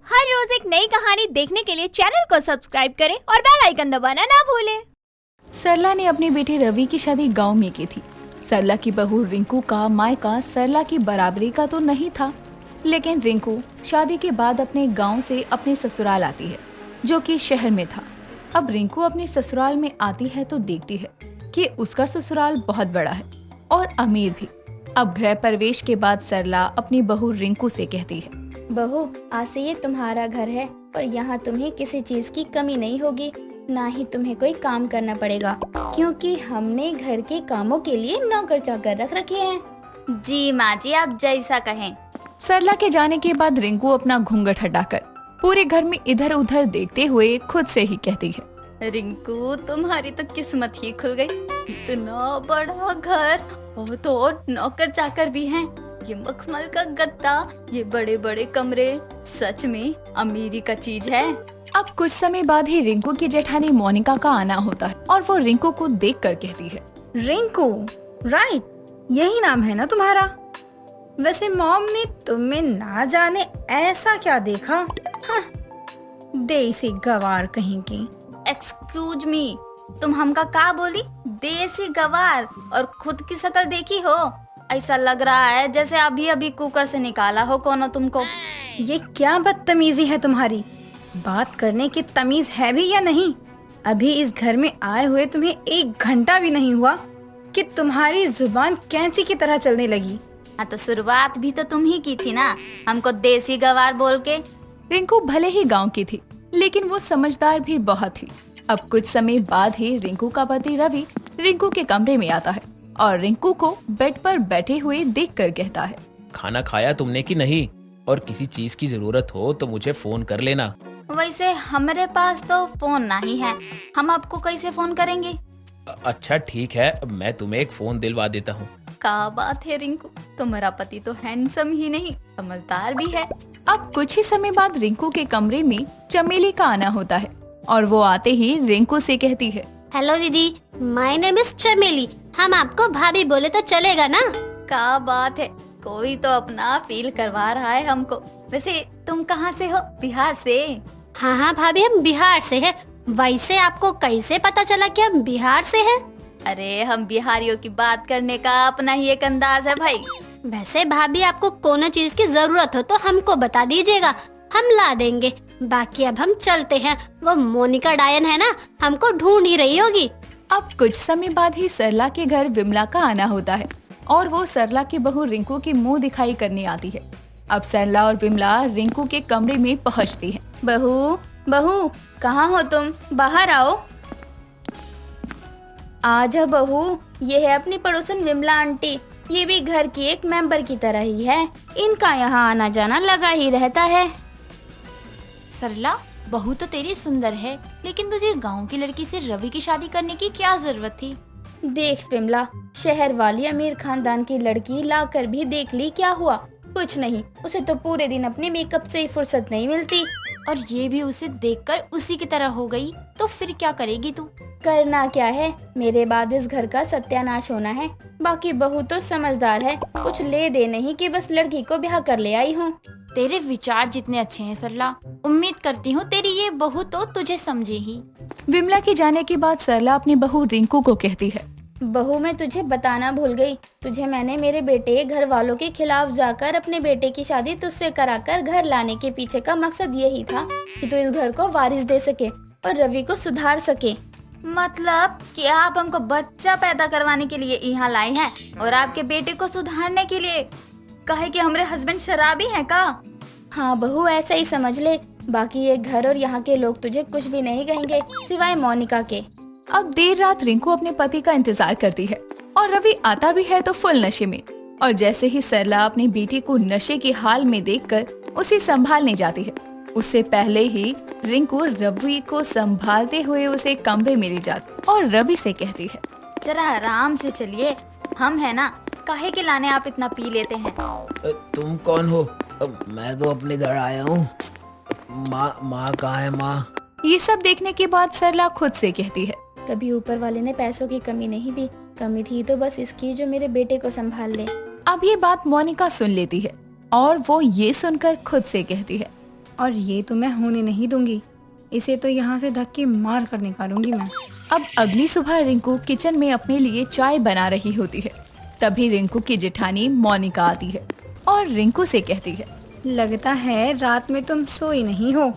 हर रोज एक नई कहानी देखने के लिए चैनल को सब्सक्राइब करें और बेल आइकन दबाना ना भूलें। सरला ने अपने बेटे रवि की शादी गांव में की थी। सरला की बहू रिंकू का मायका सरला की बराबरी का तो नहीं था, लेकिन रिंकू शादी के बाद अपने गांव से अपने ससुराल आती है, जो कि शहर में था। अब रिंकू अपने ससुराल में आती है तो देखती है कि उसका ससुराल बहुत बड़ा है और अमीर भी। अब गृह प्रवेश के बाद सरला अपनी बहू रिंकू से कहती है, बहू, आज से ये तुम्हारा घर है और यहाँ तुम्हें किसी चीज की कमी नहीं होगी, ना ही तुम्हें कोई काम करना पड़ेगा, क्योंकि हमने घर के कामों के लिए नौकर चाकर रख रखे हैं। जी माँ जी, आप जैसा कहें। सरला के जाने के बाद रिंकू अपना घूंघट हटाकर पूरे घर में इधर उधर देखते हुए खुद से ही कहती है, रिंकू, तुम्हारी तो किस्मत ही खुल गई। इतना बड़ा घर और तो और नौकर चाकर भी हैं। ये मखमल का गद्दा, ये बड़े बड़े कमरे, सच में अमीरी का चीज है। अब कुछ समय बाद ही रिंकू की जेठानी मोनिका का आना होता है और वो रिंकू को देखकर कहती है, रिंकू, राइट, यही नाम है ना तुम्हारा? वैसे मॉम ने तुम में ना जाने ऐसा क्या देखा? हाँ, देसी गवार कहीं की। एक्सक्यूज मी, तुम हमका का बोली? देसी गवार? और खुद की शक्ल देखी हो? ऐसा लग रहा है जैसे अभी अभी कुकर से निकाला हो कोनो तुमको। ये क्या बदतमीजी है तुम्हारी? बात करने की तमीज है भी या नहीं? अभी इस घर में आए हुए तुम्हें 1 घंटा भी नहीं हुआ कि तुम्हारी जुबान कैंची की तरह चलने लगी। हाँ, तो शुरुआत भी तो तुम ही की थी ना, हमको देसी गवार बोल के। रिंकू भले ही गांव की थी, लेकिन वो समझदार भी बहुत थी। अब कुछ समय बाद ही रिंकू का पति रवि रिंकू के कमरे में आता है और रिंकू को बेड पर बैठे हुए देखकर कहता है, खाना खाया तुमने कि नहीं? और किसी चीज की जरूरत हो तो मुझे फोन कर लेना। वैसे हमारे पास तो फोन नहीं है, हम आपको कैसे फोन करेंगे? अच्छा ठीक है, मैं तुम्हें एक फोन दिलवा देता हूँ। क्या बात है रिंकू, तुम्हारा पति तो हैंडसम ही नहीं, समझदार भी है। अब कुछ ही समय बाद रिंकू के कमरे में चमेली का आना होता है और वो आते ही रिंकू से कहती है, हेलो दीदी, माय नेम इज चमेली। हम आपको भाभी बोले तो चलेगा ना? क्या बात है, कोई तो अपना फील करवा रहा है हमको। वैसे तुम कहाँ से हो? बिहार से? हाँ हाँ भाभी, हम बिहार से हैं। वैसे आपको कैसे पता चला कि हम बिहार से हैं? अरे, हम बिहारियों की बात करने का अपना ही एक अंदाज है भाई। वैसे भाभी, आपको कोनो चीज की जरूरत हो तो हमको बता दीजिएगा, हम ला देंगे। बाकी अब हम चलते हैं, वो मोनिका डायन है ना, हमको ढूंढ ही रही होगी। अब कुछ समय बाद ही सरला के घर विमला का आना होता है और वो सरला की बहू रिंकू की मुंह दिखाई करने आती है। अब सरला और विमला रिंकू के कमरे में पहुंचती हैं। बहू, बहू, कहाँ हो तुम? बाहर आओ। आजा बहू, ये है अपनी पड़ोसन विमला आंटी। ये भी घर की एक मेंबर की तरह ही है, इनका यहाँ आना जाना लगा ही रहता है। सरला, बहू तो तेरी सुंदर है, लेकिन तुझे गांव की लड़की से रवि की शादी करने की क्या जरूरत थी? देख विमला, शहर वाली अमीर खानदान की लड़की लाकर भी देख ली, क्या हुआ? कुछ नहीं, उसे तो पूरे दिन अपने मेकअप से ही फुर्सत नहीं मिलती। और ये भी उसे देखकर उसी की तरह हो गई, तो फिर क्या करेगी तू? करना क्या है, मेरे बाद इस घर का सत्यानाश होना है। बाकी बहू तो समझदार है, कुछ ले दे नहीं कि बस लड़की को ब्याह कर ले आई हूँ। तेरे विचार जितने अच्छे हैं सरला, उम्मीद करती हूँ तेरी ये बहू तो तुझे समझे ही। विमला के जाने के बाद सरला अपनी बहू रिंकू को कहती है, बहू, मैं तुझे बताना भूल गई। तुझे मैंने मेरे बेटे घर वालों के खिलाफ जाकर अपने बेटे की शादी तुझसे कराकर घर लाने के पीछे का मकसद यही था कि तू इस घर को वारिस दे सके और रवि को सुधार सके। मतलब कि आप हमको बच्चा पैदा करवाने के लिए यहाँ लाए हैं और आपके बेटे को सुधारने के लिए? कहे कि हमारे हस्बैंड शराबी हैं का? हाँ बहू, ऐसा ही समझ ले। बाकी ये घर और यहाँ के लोग तुझे कुछ भी नहीं कहेंगे सिवाय मोनिका के। अब देर रात रिंकू अपने पति का इंतजार करती है और रवि आता भी है तो फुल नशे में। और जैसे ही सरला अपनी बेटी को नशे के हाल में देखकर उसे संभालने जाती है, उससे पहले ही रिंकू रवि को संभालते हुए उसे कमरे में ले जाती और रवि से कहती है, जरा आराम से चलिए, हम है ना, काहे के लाने आप इतना पी लेते हैं? तुम कौन हो? मैं तो अपने घर आया हूँ। माँ कहाँ है? माँ? ये सब देखने के बाद सरला खुद से कहती है, कभी ऊपर वाले ने पैसों की कमी नहीं दी, कमी थी तो बस इसकी जो मेरे बेटे को संभाल ले। अब ये बात मोनिका सुन लेती है और वो ये सुनकर खुद से कहती है, और ये तो मैं होने नहीं दूंगी। इसे तो यहाँ से धक्के मार कर निकालूंगी मैं। अब अगली सुबह रिंकू किचन में अपने लिए चाय बना रही होती है। तभी रिंकू की जेठानी मोनिका आती है और रिंकू से कहती है, लगता है रात में तुम सोई नहीं हो।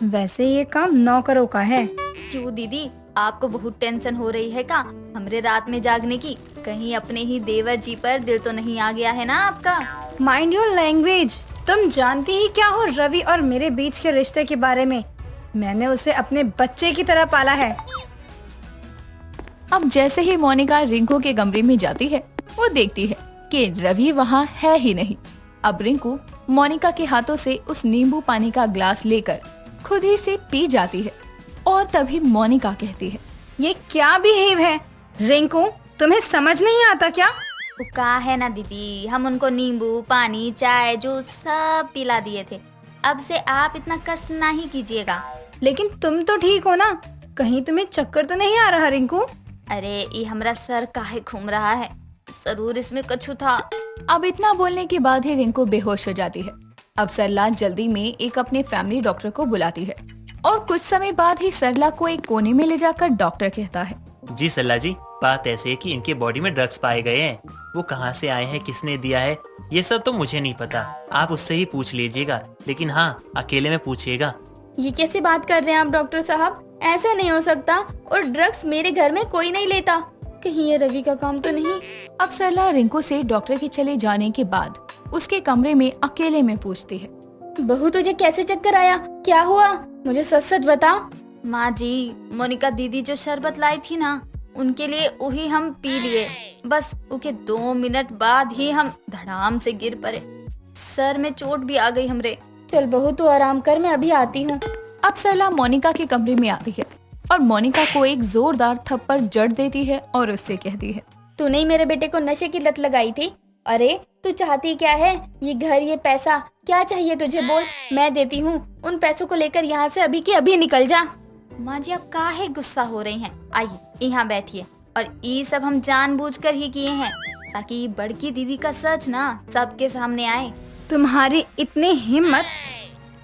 वैसे ये काम नौकरों का है। क्यों दीदी, आपको बहुत टेंशन हो रही है क्या हमरे रात में जागने की? कहीं अपने ही देवर जी पर दिल तो नहीं आ गया है ना आपका? Mind your language. तुम जानती ही क्या हो रवि और मेरे बीच के रिश्ते के बारे में। मैंने उसे अपने बच्चे की तरह पाला है। अब जैसे ही मोनिका रिंकू के कमरे में जाती है, वो देखती है कि रवि वहाँ है ही नहीं। अब रिंकू मोनिका के हाथों से उस नींबू पानी का ग्लास लेकर खुद ही से पी जाती है और तभी मोनिका कहती है, ये क्या बिहेव है रिंकू, तुम्हें समझ नहीं आता क्या? वो का है ना दीदी, हम उनको नींबू पानी चाय जूस सब पिला दिए थे। अब से आप इतना कष्ट नहीं कीजिएगा। लेकिन तुम तो ठीक हो ना? कहीं तुम्हें चक्कर तो नहीं आ रहा रिंकू? अरे ये हमारा सर काहे घूम रहा है, जरूर इसमें कछु था। अब इतना बोलने के बाद ही रिंकू बेहोश हो जाती है। अब सरला जल्दी में एक अपने फैमिली डॉक्टर को बुलाती है और कुछ समय बाद ही सरला को एक कोने में ले जाकर डॉक्टर कहता है, जी सरला जी, बात ऐसे है कि इनके बॉडी में ड्रग्स पाए गए हैं। वो कहाँ से आए हैं, किसने दिया है, ये सब तो मुझे नहीं पता। आप उससे ही पूछ लीजिएगा, लेकिन हाँ अकेले में पूछिएगा। ये कैसी बात कर रहे हैं आप डॉक्टर साहब? ऐसा नहीं हो सकता, और ड्रग्स मेरे घर में कोई नहीं लेता। कहीं ये रवि का काम तो नहीं? अब सरला रिंकू से डॉक्टर के चले जाने के बाद उसके कमरे में अकेले में पूछती है, बहू तुझे कैसे चक्कर आया, क्या हुआ, मुझे सच सच बता। माँ जी, मोनिका दीदी जो शरबत लाई थी ना, उनके लिए वही हम पी लिए। बस उसके 2 मिनट बाद ही हम धड़ाम से गिर पड़े। सर में चोट भी आ गई हमरे। चल बहू तू आराम कर, मैं अभी आती हूँ। अब सरला मोनिका के कमरे में आती है और मोनिका को एक जोरदार थप्पड़ जड़ देती है और उससे कहती है, तूने ही मेरे बेटे को नशे की लत लगाई थी। अरे तू चाहती क्या है? ये घर, ये पैसा, क्या चाहिए तुझे बोल, मैं देती हूँ। उन पैसों को लेकर यहाँ से अभी के अभी निकल जा। माँ जी आप काहे गुस्सा हो रही हैं? आइए यहाँ बैठिए। और ये सब हम जानबूझकर ही किए हैं ताकि बड़की दीदी का सच ना सबके सामने आए। तुम्हारी इतनी हिम्मत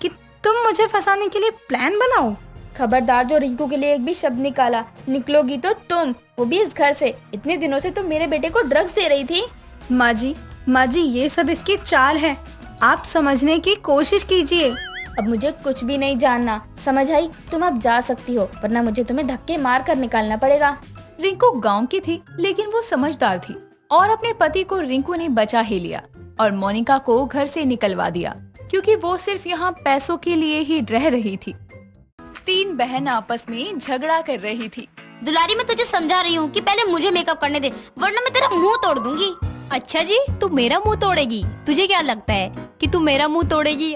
कि तुम मुझे फंसाने के लिए प्लान बनाओ। खबरदार, जो रिंकू के लिए एक भी शब्द निकलोगी तो तुम, वो भी इस घर से। इतने दिनों से तुम मेरे बेटे को ड्रग्स दे रही थी। माँ जी ये सब इसकी चाल है। आप समझने की कोशिश कीजिए। अब मुझे कुछ भी नहीं जानना, समझ आई? तुम अब जा सकती हो, वरना मुझे तुम्हें धक्के मार कर निकालना पड़ेगा। रिंकू गांव की थी, लेकिन वो समझदार थी और अपने पति को रिंकू ने बचा ही लिया और मोनिका को घर से निकलवा दिया, क्योंकि वो सिर्फ यहाँ पैसों के लिए ही रह रही थी। 3 बहन आपस में झगड़ा कर रही थी। दुलारी, मैं तुझे समझा रही हूँ कि पहले मुझे मेकअप करने दे, वरना मैं तेरा मुंह तोड़ दूंगी। अच्छा जी, तू मेरा मुंह तोड़ेगी? तुझे क्या लगता है कि तू मेरा मुंह तोड़ेगी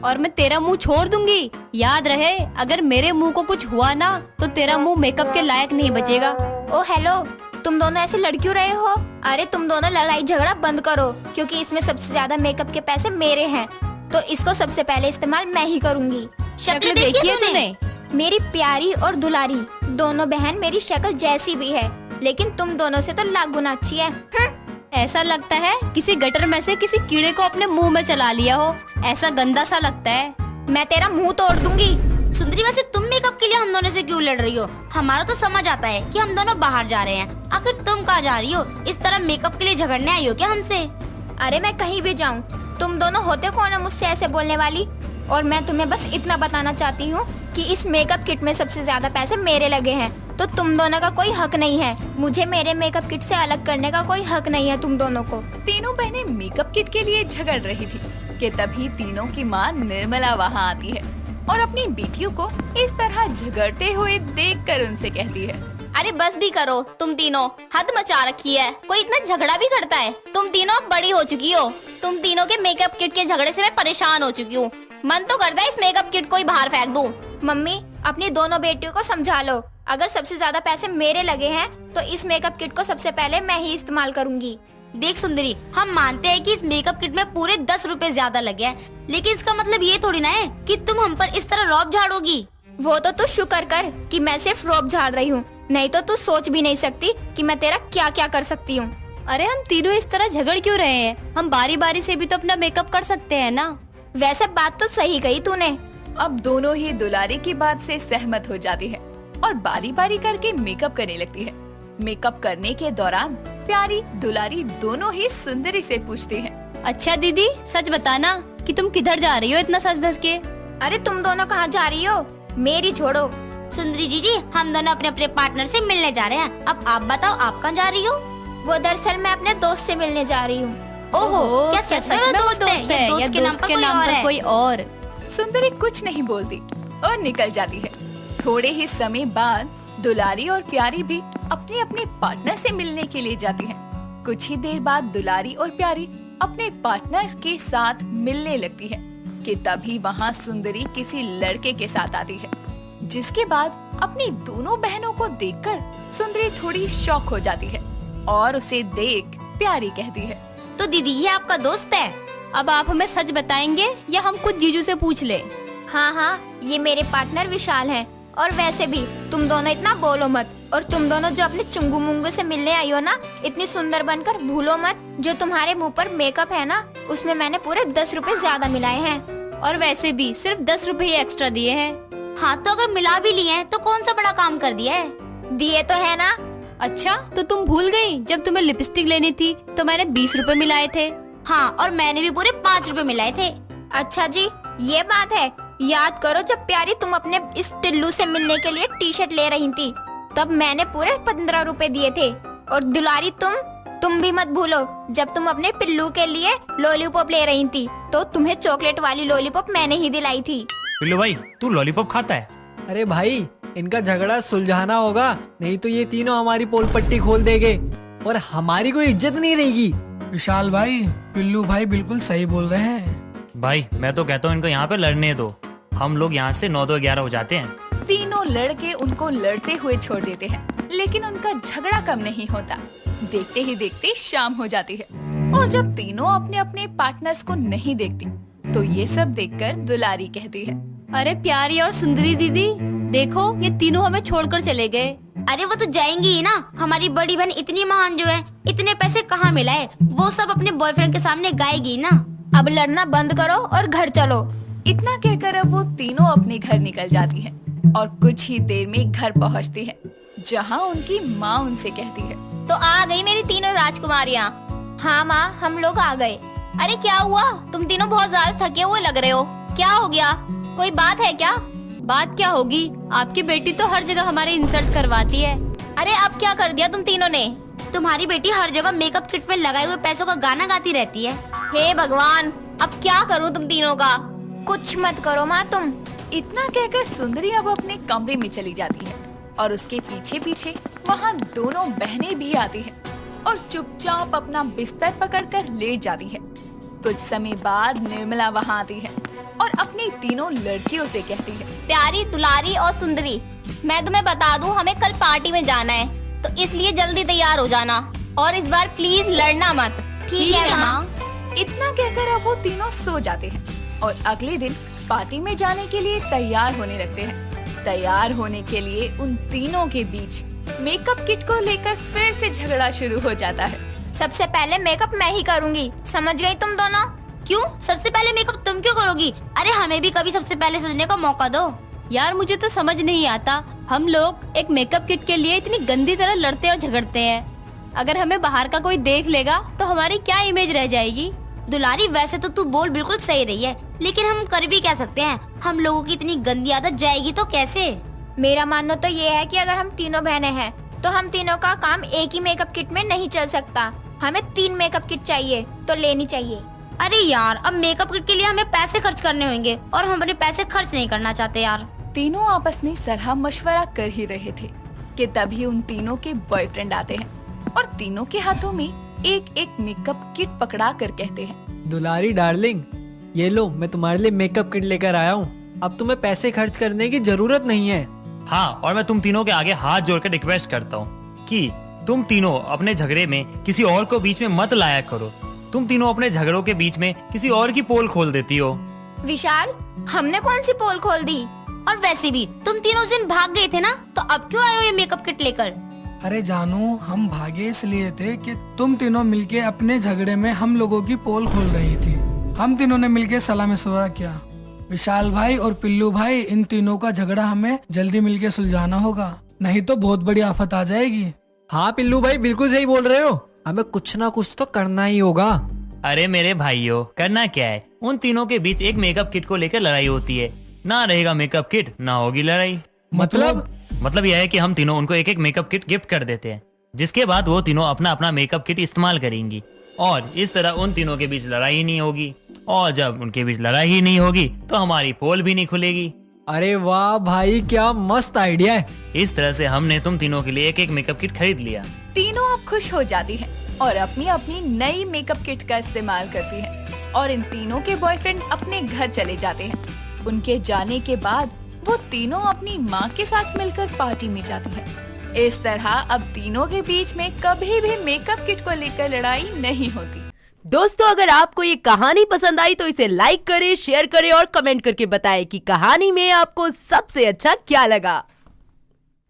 और मैं तेरा मुंह छोड़ दूंगी? याद रहे, अगर मेरे मुंह को कुछ हुआ ना तो तेरा मुंह मेकअप के लायक नहीं बचेगा। ओ हेलो, तुम दोनों ऐसे लड़ क्यों रहे हो? अरे तुम दोनों लड़ाई झगड़ा बंद करो, क्योंकि इसमें सबसे ज्यादा मेकअप के पैसे मेरे हैं, तो इसको सबसे पहले इस्तेमाल मैं ही करूंगी। शक्ल देखी है तूने? मेरी प्यारी और दुलारी दोनों बहन मेरी शक्ल जैसी भी है, लेकिन तुम दोनों से तो लाख गुना अच्छी है। ऐसा लगता है किसी गटर में से किसी कीड़े को अपने मुंह में चला लिया हो, ऐसा गंदा सा लगता है। मैं तेरा मुंह तोड़ दूंगी। सुंदरी, वैसे तुम मेकअप के लिए हम दोनों से क्यों लड़ रही हो? हमारा तो समझ आता है कि हम दोनों बाहर जा रहे हैं, आखिर तुम कहाँ जा रही हो? इस तरह मेकअप के लिए झगड़ने आई हो क्या हमसे? अरे मैं कहीं भी जाऊँ, तुम दोनों होते कौन है मुझसे ऐसे बोलने वाली? और मैं तुम्हें बस इतना बताना चाहती हूँ कि इस मेकअप किट में सबसे ज्यादा पैसे मेरे लगे हैं, तो तुम दोनों का कोई हक नहीं है। मुझे मेरे मेकअप किट से अलग करने का कोई हक नहीं है तुम दोनों को। तीनों बहनें मेकअप किट के लिए झगड़ रही थी कि तभी तीनों की माँ निर्मला वहाँ आती है और अपनी बेटियों को इस तरह झगड़ते हुए देखकर उनसे कहती है, अरे बस भी करो, तुम तीनों हद मचा रखी है। कोई इतना झगड़ा भी करता है? तुम तीनों अब बड़ी हो चुकी हो। तुम तीनों के मेकअप किट के झगड़े से मैं परेशान हो चुकी हूँ। मन तो करता है इस मेकअप किट को ही बाहर फेंक दूं। मम्मी, अपनी दोनों बेटियों को समझा लो, अगर सबसे ज्यादा पैसे मेरे लगे हैं तो इस मेकअप किट को सबसे पहले मैं ही इस्तेमाल करूंगी। देख सुंदरी, हम मानते हैं कि इस मेकअप किट में पूरे 10 रुपए ज्यादा लगे हैं, लेकिन इसका मतलब ये थोड़ी ना है कि तुम हम पर इस तरह रौब झाड़ोगी। वो तो तू शुक्र कर कि मैं सिर्फ रौब झाड़ रही हूँ, नहीं तो तू सोच भी नहीं सकती कि मैं तेरा क्या क्या कर सकती हूँ। अरे हम तीनों इस तरह झगड़ क्यों रहे हैं? हम बारी बारी से भी तो अपना मेकअप कर सकते हैं ना। वैसे बात तो सही कही तूने। अब दोनों ही दुलारी की बात से सहमत हो जाती है और बारी बारी करके मेकअप करने लगती है। मेकअप करने के दौरान प्यारी दुलारी दोनों ही सुंदरी से पूछती हैं। अच्छा दीदी, सच बताना कि तुम किधर जा रही हो इतना सज धज के? अरे तुम दोनों कहाँ जा रही हो? मेरी छोड़ो। सुंदरी जी, हम दोनों अपने अपने पार्टनर से मिलने जा रहे हैं। अब आप बताओ, आप कहाँ जा रही हो? वो दरअसल मैं अपने दोस्त से मिलने जा रही हूँ। ओहो, क्या सच में वो दोस्त है? है या दोस्त के नाम पर कोई और? सुंदरी कुछ नहीं बोलती और निकल जाती है। थोड़े ही समय बाद दुलारी और प्यारी भी अपने अपने पार्टनर से मिलने के लिए जाती हैं। कुछ ही देर बाद दुलारी और प्यारी अपने पार्टनर के साथ मिलने लगती है कि तभी वहाँ सुंदरी किसी लड़के के साथ आती है, जिसके बाद अपनी दोनों बहनों को देखकर सुंदरी थोड़ी शॉक हो जाती है और उसे देख प्यारी कहती है, तो दीदी ये आपका दोस्त है? अब आप हमें सच बताएंगे या हम कुछ जीजू से पूछ ले? हाँ हाँ, ये मेरे पार्टनर विशाल हैं। और वैसे भी तुम दोनों इतना बोलो मत। और तुम दोनों जो अपने चुंगू मुंगू से मिलने आई हो ना, इतनी सुंदर बनकर भूलो मत, जो तुम्हारे मुंह पर मेकअप है ना, उसमें मैंने पूरे 10 रुपए ज्यादा मिलाए हैं। और वैसे भी सिर्फ 10 रुपए ही एक्स्ट्रा दिए हैं। हाँ, तो अगर मिला भी लिए हैं तो कौन सा बड़ा काम कर दिया है? दिए तो है ना। अच्छा, तो तुम भूल गई जब तुम्हें लिपस्टिक लेनी थी तो मैंने 20 रुपए मिलाए थे। हाँ, और मैंने भी पूरे 5 रुपए मिलाए थे। अच्छा जी, ये बात है। याद करो जब प्यारी तुम अपने इस टिल्लू से मिलने के लिए टी शर्ट ले रही थी, तब मैंने पूरे 15 रुपए दिए थे। और दुलारी तुम भी मत भूलो, जब तुम अपने पिल्लू के लिए लॉलीपॉप ले रही थी, तो तुम्हें चॉकलेट वाली लॉलीपॉप मैंने ही दिलाई थी। पिल्लू भाई, तू लॉलीपॉप खाता है? अरे भाई, इनका झगड़ा सुलझाना होगा, नहीं तो ये तीनों हमारी पोल पट्टी खोल देंगे और हमारी कोई इज्जत नहीं रहेगी। विशाल भाई, पिल्लू भाई बिल्कुल सही बोल रहे हैं। भाई मैं तो कहता हूँ इनको यहाँ पे लड़ने दो, हम लोग यहाँ से 9-2-11 हो जाते हैं। तीनों लड़के उनको लड़ते हुए छोड़ देते हैं, लेकिन उनका झगड़ा कम नहीं होता। देखते ही देखते शाम हो जाती है और जब तीनों अपने अपने पार्टनर्स को नहीं देखती, तो ये सब देखकर दुलारी कहती है, अरे प्यारी और सुंदरी दीदी, देखो ये तीनों हमें छोड़कर चले गए। अरे वो तो जाएंगी ही ना, हमारी बड़ी बहन इतनी महान जो है, इतने पैसे कहाँ मिलाए, वो सब अपने बॉयफ्रेंड के सामने गाएगी ना। अब लड़ना बंद करो और घर चलो। इतना कहकर अब वो तीनों अपने घर निकल जाती हैं और कुछ ही देर में घर पहुंचती हैं, जहां उनकी माँ उनसे कहती है, तो आ गई मेरी तीनों राजकुमारियाँ। हाँ माँ, हम लोग आ गए। अरे क्या हुआ, तुम तीनों बहुत ज्यादा थके हुए लग रहे हो, क्या हो गया? कोई बात है क्या? बात क्या होगी, आपकी बेटी तो हर जगह हमारे इंसल्ट करवाती है। अरे अब क्या कर दिया तुम तीनों ने? तुम्हारी बेटी हर जगह मेकअप किट में लगाए हुए पैसों का गाना गाती रहती है। हे भगवान, अब क्या करूं तुम तीनों का? कुछ मत करो माँ तुम। इतना कहकर सुंदरी अब अपने कमरे में चली जाती है और उसके पीछे पीछे वहाँ दोनों बहनें भी आती हैं और चुपचाप अपना बिस्तर पकड़कर लेट जाती है। कुछ समय बाद निर्मला वहाँ आती है और अपनी तीनों लड़कियों से कहती है, प्यारी, दुलारी और सुंदरी, मैं तुम्हें बता दूं, हमें कल पार्टी में जाना है, तो इसलिए जल्दी तैयार हो जाना और इस बार प्लीज लड़ना मत। ठीक है माँ। इतना कहकर अब वो तीनों सो जाते हैं और अगले दिन पार्टी में जाने के लिए तैयार होने लगते हैं। तैयार होने के लिए उन तीनों के बीच मेकअप किट को लेकर फिर से झगड़ा शुरू हो जाता है। सबसे पहले मेकअप मैं ही करूँगी, समझ गई तुम दोनों? क्यों सबसे पहले मेकअप तुम क्यों करोगी? अरे हमें भी कभी सबसे पहले सजने का मौका दो। यार मुझे तो समझ नहीं आता, हम लोग एक मेकअप किट के लिए इतनी गंदी तरह लड़ते और झगड़ते हैं। अगर हमें बाहर का कोई देख लेगा तो हमारी क्या इमेज रह जाएगी? दुलारी, वैसे तो तू बोल बिल्कुल सही रही है, लेकिन हम कर भी क्या सकते हैं? हम लोगों की इतनी गंदी आदत जाएगी तो कैसे? मेरा मानना तो ये है कि अगर हम तीनों बहनें हैं, तो हम तीनों का काम एक ही मेकअप किट में नहीं चल सकता। हमें 3 मेकअप किट चाहिए, तो लेनी चाहिए। अरे यार, अब मेकअप किट के लिए हमें पैसे खर्च करने होंगे और हम अपने पैसे खर्च नहीं करना चाहते यार। तीनों आपस में सलाह मशवरा कर ही रहे थे कि तभी उन तीनों के बॉयफ्रेंड आते हैं और तीनों के हाथों में एक एक मेकअप किट पकड़ा कर कहते हैं, दुलारी डार्लिंग, ये लो, मैं तुम्हारे लिए मेकअप किट लेकर आया हूँ। अब तुम्हें पैसे खर्च करने की जरूरत नहीं है। हाँ, और मैं तुम तीनों के आगे हाथ जोड़कर रिक्वेस्ट करता हूँ कि तुम तीनों अपने झगड़े में किसी और को बीच में मत लाया करो। तुम तीनों अपने झगड़ों के बीच में किसी और की पोल खोल देती हो। विशाल, हमने कौन सी पोल खोल दी? और वैसे भी तुम तीनों दिन भाग गए थे ना, तो अब क्यों आए हो ये मेकअप किट लेकर? अरे जानू, हम भागे इसलिए थे कि तुम तीनों मिलके अपने झगड़े में हम लोगों की पोल खोल रही थी। हम तीनों ने मिलकर सलाह मशवरा किया। विशाल भाई और पिल्लू भाई, इन तीनों का झगड़ा हमें जल्दी मिलकर सुलझाना होगा, नहीं तो बहुत बड़ी आफत आ जाएगी। हाँ पिल्लू भाई बिल्कुल सही बोल रहे हो, हमें कुछ ना कुछ तो करना ही होगा। अरे मेरे भाइयों, करना क्या है, उन तीनों के बीच एक मेकअप किट को लेकर लड़ाई होती है। ना रहेगा मेकअप किट ना होगी लड़ाई। मतलब यह है कि हम तीनों उनको एक एक मेकअप किट गिफ्ट कर देते हैं, जिसके बाद वो तीनों अपना अपना मेकअप किट इस्तेमाल करेंगी और इस तरह उन तीनों के बीच लड़ाई ही नहीं होगी। और जब उनके बीच लड़ाई ही नहीं होगी तो हमारी पोल भी नहीं खुलेगी। अरे वाह भाई, क्या मस्त आइडिया है। इस तरह से हमने तुम तीनों के लिए एक एक मेकअप किट खरीद लिया। तीनों अब खुश हो जाती हैं और अपनी अपनी नई मेकअप किट का इस्तेमाल करती हैं और इन तीनों के बॉयफ्रेंड अपने घर चले जाते हैं। उनके जाने के बाद वो तीनों अपनी माँ के साथ मिलकर पार्टी में जाती हैं। इस तरह अब तीनों के बीच में कभी भी मेकअप किट को लेकर लड़ाई नहीं होती। दोस्तों, अगर आपको ये कहानी पसंद आई तो इसे लाइक करें, शेयर करें और कमेंट करके बताएं कि कहानी में आपको सबसे अच्छा क्या लगा।